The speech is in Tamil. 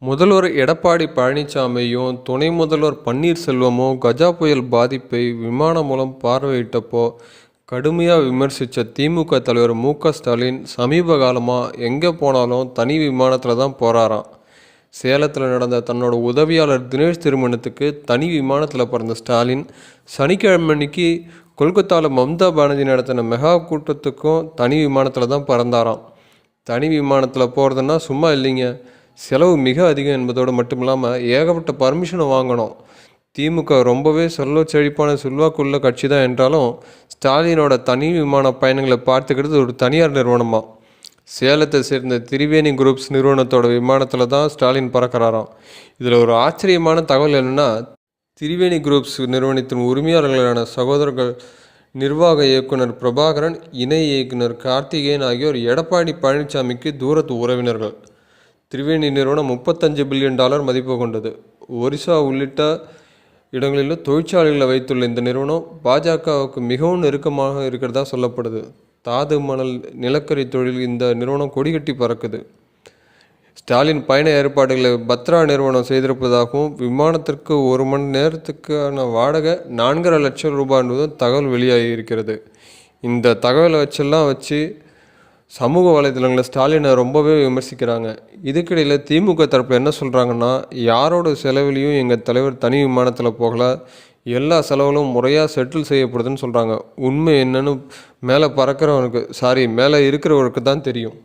முதல்வர் எடப்பாடி பழனிசாமியும் துணை முதல்வர் பன்னீர்செல்வமும் கஜா புயல் பாதிப்பை விமானம் மூலம் பார்வையிட்டப்போ கடுமையாக விமர்சித்த திமுக தலைவர் மு.க.ஸ்டாலின் சமீப காலமாக எங்கே போனாலும் தனி விமானத்தில் தான் போகிறாராம். சேலத்தில் நடந்த தன்னோட உதவியாளர் தினேஷ் திருமணத்துக்கு தனி விமானத்தில் பிறந்த ஸ்டாலின் சனிக்கிழமை அன்னைக்கு கொல்கத்தாவில் மம்தா பானர்ஜி நடத்தின மெகா கூட்டத்துக்கும் தனி விமானத்தில் தான் பறந்தாராம். தனி விமானத்தில் போகிறதுனா சும்மா இல்லைங்க, செலவு மிக அதிகம் என்பதோடு மட்டும் இல்லாமல் ஏகப்பட்ட பர்மிஷனை வாங்கணும். திமுக ரொம்பவே செல்வச்செழிப்பான செல்வாக்குள்ள கட்சி தான் என்றாலும் ஸ்டாலினோட தனி விமான பயணங்களை பார்த்துக்கிறது ஒரு தனியார் நிறுவனமாக. சேலத்தை சேர்ந்த திரிவேணி குரூப்ஸ் நிறுவனத்தோட விமானத்தில் தான் ஸ்டாலின் பறக்கிறாராம். இதில் ஒரு ஆச்சரியமான தகவல் என்னென்னா, திரிவேணி குரூப்ஸ் நிறுவனத்தின் உரிமையாளர்களான சகோதரர்கள் நிர்வாக இயக்குனர் பிரபாகரன், இணை இயக்குனர் கார்த்திகேயன் ஆகியோர் எடப்பாடி பழனிசாமிக்கு தூரத்து உறவினர்கள். திரிவேணி நிறுவனம் $35 பில்லியன் மதிப்பு கொண்டது. ஒரிசா உள்ளிட்ட இடங்களிலும் தொழிற்சாலைகளை வைத்துள்ள இந்த நிறுவனம் பாஜகவுக்கு மிகவும் நெருக்கமாக இருக்கிறதா சொல்லப்படுது. தாது மணல் நிலக்கரி தொழில் இந்த நிறுவனம் கொடிகட்டி பறக்குது. ஸ்டாலின் பயண ஏற்பாடுகளை பத்ரா நிறுவனம் செய்திருப்பதாகவும் விமானத்திற்கு 1 மணி நேரத்துக்கான வாடகை 4.5 லட்சம் ரூபாய் என்பதும் தகவல் வெளியாகி இருக்கிறது. இந்த தகவலை வச்சு சமூக வலைதளங்களில் ஸ்டாலினை ரொம்பவே விமர்சிக்கிறாங்க. இதுக்கிடையில் திமுக தரப்பில் என்ன சொல்கிறாங்கன்னா, யாரோட செலவிலையும் எங்கள் தலைவர் தனி விமானத்தில் போகல, எல்லா செலவுகளும் முறையாக செட்டில் செய்யப்படுதுன்னு சொல்கிறாங்க. உண்மை என்னன்னு மேலே இருக்கிறவருக்கு தான் தெரியும்.